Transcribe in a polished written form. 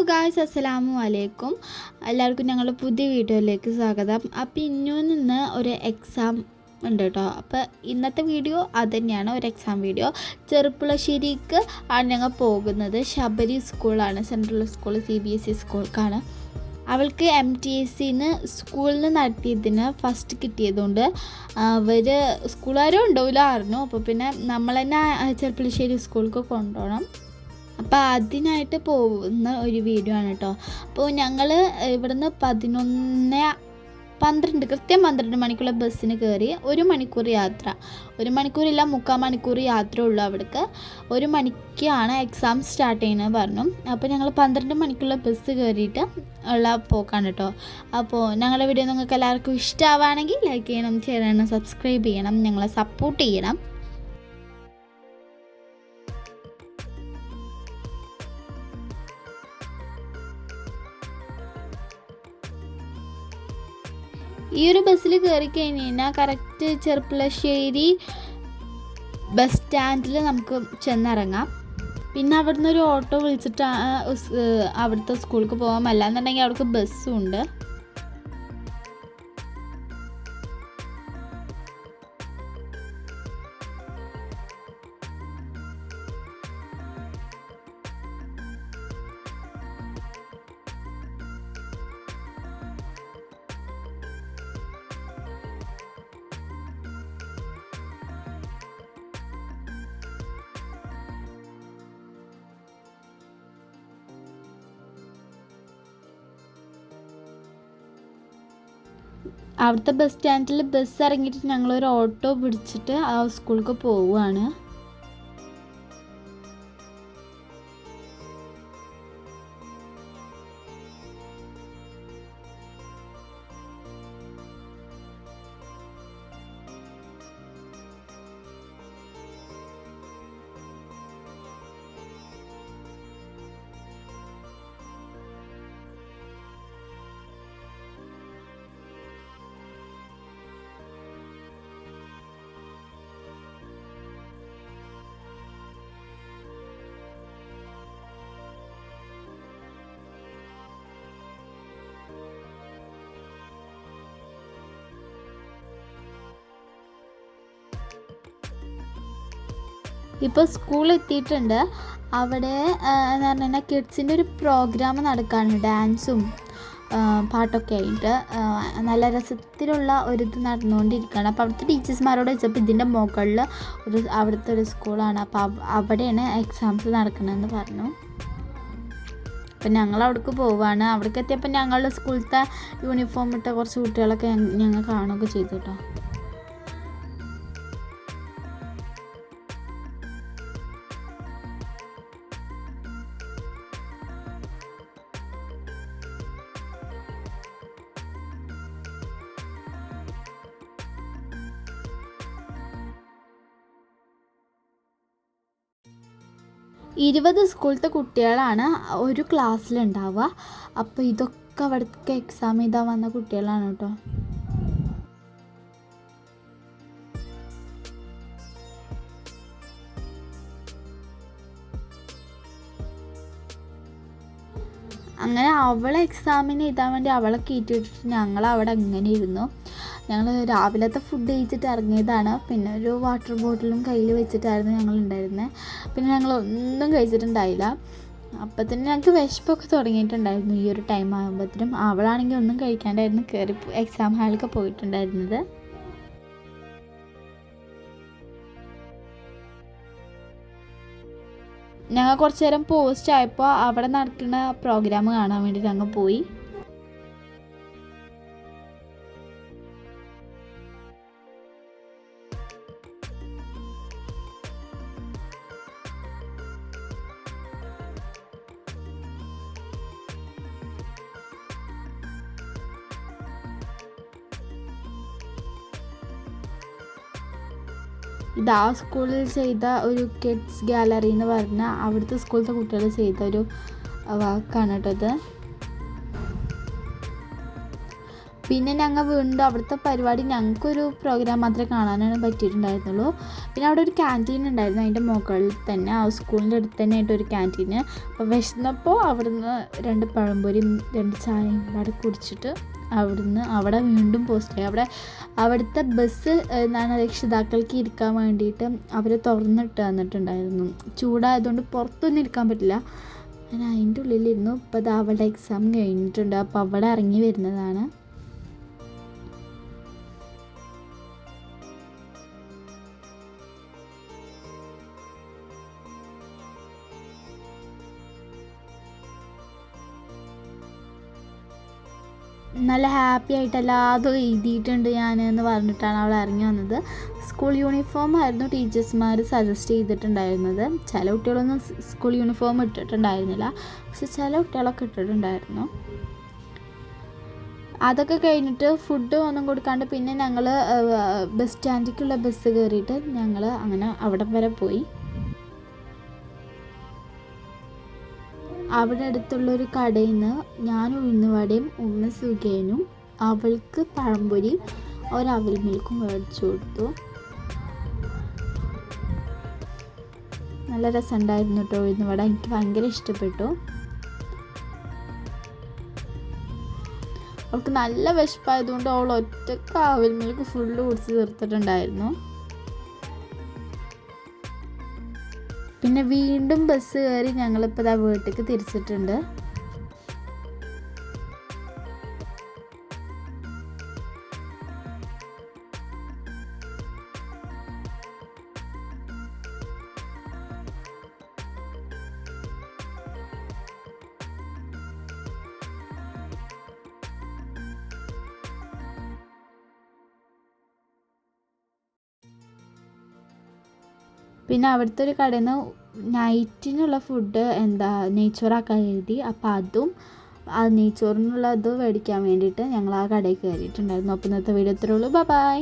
Guys, അസ്സലാമു അലൈക്കും. എല്ലാവർക്കും ഞങ്ങളുടെ പുതിയ വീഡിയോയിലേക്ക് സ്വാഗതം. അപ്പോൾ ഇന്നും നിന്ന് ഒരു എക്സാം ഉണ്ട് കേട്ടോ. അപ്പോൾ ഇന്നത്തെ വീഡിയോ അത് തന്നെയാണ്, ഒരു എക്സാം വീഡിയോ. ചെറുപ്പുളശ്ശേരിക്ക് ആണ് ഞങ്ങൾ പോകുന്നത്. ശബരി സ്കൂളാണ്, സെൻട്രൽ സ്കൂൾ, CBSE സ്കൂൾക്കാണ്. അവൾക്ക് MTSCന്ന് സ്കൂളിൽ നിന്ന് നടത്തിയതിന് ഫസ്റ്റ് കിട്ടിയതുകൊണ്ട് അവർ സ്കൂളുകാരും ഉണ്ടാവില്ല അറിഞ്ഞു. അപ്പോൾ പിന്നെ നമ്മൾ തന്നെ ചെറുപ്പുളശ്ശേരി സ്കൂൾക്ക് കൊണ്ടുപോകണം. അപ്പോൾ അതിനായിട്ട് പോകുന്ന ഒരു വീഡിയോ ആണ് കേട്ടോ. അപ്പോൾ ഞങ്ങൾ ഇവിടുന്ന് 12 കൃത്യം 12 മണിക്കുള്ള ബസ്സിന് കയറി. 1 മണിക്കൂർ യാത്ര, 1 മണിക്കൂറില്ല 3/4 മണിക്കൂർ യാത്ര ഉള്ളൂ അവിടേക്ക്. 1 മണിക്കാണ് എക്സാം സ്റ്റാർട്ട് ചെയ്യുന്നത് പറഞ്ഞു. അപ്പോൾ ഞങ്ങൾ 12 മണിക്കുള്ള ബസ് കയറിയിട്ട് ഉള്ള പോക്കാണ് കേട്ടോ. അപ്പോൾ ഞങ്ങളുടെ വീഡിയോ നിങ്ങൾക്ക് എല്ലാവർക്കും ഇഷ്ടമാവുകയാണെങ്കിൽ ലൈക്ക് ചെയ്യണം, ഷെയർ ചെയ്യണം, സബ്സ്ക്രൈബ് ചെയ്യണം, ഞങ്ങളെ സപ്പോർട്ട് ചെയ്യണം. ഈ ഒരു ബസ്സിൽ കയറി കഴിഞ്ഞ് കഴിഞ്ഞാൽ കറക്റ്റ് ചെറുപ്പുളശ്ശേരി ബസ് സ്റ്റാൻഡിൽ നമുക്ക് ചെന്നിറങ്ങാം. പിന്നെ അവിടുന്ന് ഒരു ഓട്ടോ വിളിച്ചിട്ട് അവിടുത്തെ സ്കൂൾക്ക് പോകാം. അല്ലാന്നുണ്ടെങ്കിൽ അവിടേക്ക് ബസ്സും ഉണ്ട്. അവിടുത്തെ ബസ് സ്റ്റാൻഡിൽ ബസ് ഇറങ്ങിയിട്ട് ഞങ്ങളൊരു ഓട്ടോ പിടിച്ചിട്ട് ആ സ്കൂൾക്ക് പോവുകയാണ്. ഇപ്പോൾ സ്കൂൾ എത്തിയിട്ടുണ്ട്. അവിടെ എന്ന് പറഞ്ഞു കഴിഞ്ഞാൽ കിഡ്സിൻ്റെ ഒരു പ്രോഗ്രാം നടക്കാനുണ്ട്, ഡാൻസും പാട്ടൊക്കെ ആയിട്ട് നല്ല രസത്തിലുള്ള ഒരിത് നടന്നുകൊണ്ടിരിക്കുകയാണ്. അപ്പോൾ അവിടുത്തെ ടീച്ചേഴ്സ്മാരോട് വെച്ചപ്പോൾ ഇതിൻ്റെ മുകളിൽ അവിടുത്തെ ഒരു സ്കൂളാണ്, അപ്പോൾ അവിടെയാണ് എക്സാംസ് നടക്കണമെന്ന് പറഞ്ഞു. അപ്പം ഞങ്ങൾ അവിടേക്ക് പോവുകയാണ്. അവിടേക്ക് എത്തിയപ്പോൾ ഞങ്ങളുടെ സ്കൂളത്തെ യൂണിഫോം ഇട്ട കുറച്ച് കുട്ടികളൊക്കെ ഞങ്ങൾ കാണുകയൊക്കെ ചെയ്തു കേട്ടോ. ഇരുപത് സ്കൂളത്തെ കുട്ടികളാണ് ഒരു ക്ലാസ്സിലുണ്ടാവുക. അപ്പോൾ ഇതൊക്കെ അവിടേക്ക് എക്സാം എഴുതാൻ വന്ന കുട്ടികളാണ് കേട്ടോ. അങ്ങനെ അവളെ എക്സാമിന് എഴുതാൻ വേണ്ടി അവളെ കയറ്റിവിട്ടിട്ട് ഞങ്ങൾ അവിടെ അങ്ങനെ ഇരുന്നു. ഞങ്ങൾ രാവിലത്തെ ഫുഡ് കഴിച്ചിട്ട് ഇറങ്ങിയതാണ്. പിന്നെ ഒരു വാട്ടർ ബോട്ടിലും കയ്യിൽ വെച്ചിട്ടായിരുന്നു ഞങ്ങൾ ഉണ്ടായിരുന്നത്. പിന്നെ ഞങ്ങൾ ഒന്നും കഴിച്ചിട്ടുണ്ടായില്ല. അപ്പം തന്നെ ഞങ്ങൾക്ക് വിശപ്പൊക്കെ തുടങ്ങിയിട്ടുണ്ടായിരുന്നു ഈ ഒരു ടൈം ആകുമ്പോഴത്തേനും. അവളാണെങ്കിൽ ഒന്നും കഴിക്കാണ്ടായിരുന്നു കയറി എക്സാം ഹാളിലൊക്കെ പോയിട്ടുണ്ടായിരുന്നത്. ഞങ്ങൾ കുറച്ച് നേരം പോസ്റ്റ് ആയപ്പോൾ അവിടെ നടക്കുന്ന പ്രോഗ്രാം കാണാൻ വേണ്ടി ഞങ്ങൾ പോയി. ഇത് ആ സ്കൂളിൽ ചെയ്ത ഒരു കിഡ്സ് ഗാലറി എന്ന് പറഞ്ഞാൽ അവിടുത്തെ സ്കൂളിലത്തെ കുട്ടികൾ ചെയ്ത ഒരു വാക്കാണ് കേട്ടോ ഇത്. പിന്നെ ഞങ്ങൾ വീണ്ടും അവിടുത്തെ പരിപാടി ഞങ്ങൾക്കൊരു പ്രോഗ്രാം മാത്രമേ കാണാനാണ് പറ്റിയിട്ടുണ്ടായിരുന്നുള്ളൂ. പിന്നെ അവിടെ ഒരു ക്യാൻറ്റീൻ ഉണ്ടായിരുന്നു, അതിൻ്റെ മുകളിൽ തന്നെ ആ സ്കൂളിൻ്റെ അടുത്ത് തന്നെ ആയിട്ട് ഒരു ക്യാൻറ്റീന്. അപ്പോൾ വിശന്നപ്പോൾ അവിടുന്ന് 2 പഴംപൊരിയും 2 ചായയും അവിടെ കുടിച്ചിട്ട് അവിടെ വീണ്ടും പോസ്റ്റായി. അവിടുത്തെ ബസ് എന്താണ് രക്ഷിതാക്കൾക്ക് ഇരിക്കാൻ വേണ്ടിയിട്ട് അവർ തുറന്നിട്ട് തന്നിട്ടുണ്ടായിരുന്നു. ചൂടായതുകൊണ്ട് പുറത്തൊന്നും ഇരിക്കാൻ പറ്റില്ല. ഞാൻ അതിൻ്റെ ഉള്ളിലിരുന്നു. ഇപ്പോൾ അത് അവളുടെ എക്സാം കഴിഞ്ഞിട്ടുണ്ട്, അപ്പോൾ അവിടെ ഇറങ്ങി വരുന്നതാണ്. നല്ല ഹാപ്പി ആയിട്ട് എല്ലാതും എഴുതിയിട്ടുണ്ട് ഞാൻ എന്ന് പറഞ്ഞിട്ടാണ് അവൾ ഇറങ്ങി വന്നത്. സ്കൂൾ യൂണിഫോം ആയിരുന്നു ടീച്ചേഴ്സ്മാർ സജസ്റ്റ് ചെയ്തിട്ടുണ്ടായിരുന്നത്. ചില കുട്ടികളൊന്നും സ്കൂൾ യൂണിഫോം ഇട്ടിട്ടുണ്ടായിരുന്നില്ല, പക്ഷെ ചില കുട്ടികളൊക്കെ ഇട്ടിട്ടുണ്ടായിരുന്നു. അതൊക്കെ കഴിഞ്ഞിട്ട് ഫുഡ് ഒന്നും കൊടുക്കാണ്ട് പിന്നെ ഞങ്ങൾ ബസ് സ്റ്റാൻഡിലേക്കുള്ള ബസ് കയറിയിട്ട് ഞങ്ങൾ അങ്ങനെ അവിടെ വരെ പോയി. അവിടെ അടുത്തുള്ളൊരു കടയിൽ നിന്ന് ഞാൻ ഉഴുന്നുവടയും ഉമ്മ സുഖേനും അവൾക്ക് പഴംപൊരിയും ഒരവൽ മിൽക്കും മേടിച്ചു കൊടുത്തു. നല്ല രസമുണ്ടായിരുന്നു കേട്ടോ ഉഴുന്നുവട, എനിക്ക് ഭയങ്കര ഇഷ്ടപ്പെട്ടു. അവൾക്ക് നല്ല വിശപ്പായതുകൊണ്ട് അവൾ ഒറ്റക്ക് അവൽ മിൽക്ക് ഫുള്ള് കുടിച്ച് തീർത്തിട്ടുണ്ടായിരുന്നു. പിന്നെ വീണ്ടും ബസ് കയറി ഞങ്ങളിപ്പോൾ വീട്ടിലേക്ക് തിരിച്ചിട്ടുണ്ട്. പിന്നെ അവിടുത്തെ ഒരു കടയിൽ നിന്ന് നൈറ്റിനുള്ള ഫുഡ് നെയ്ച്ചോറാക്കാൻ എഴുതി. അപ്പോൾ അതും ആ നെയ്ച്ചോറിനുള്ള ഇത് മേടിക്കാൻ വേണ്ടിയിട്ട് ഞങ്ങൾ ആ കടയിൽ കയറിയിട്ടുണ്ടായിരുന്നു. അപ്പോൾ ഇന്നത്തെ വീഡിയോ ഇത്രയേ ഉള്ളൂ. ബൈ.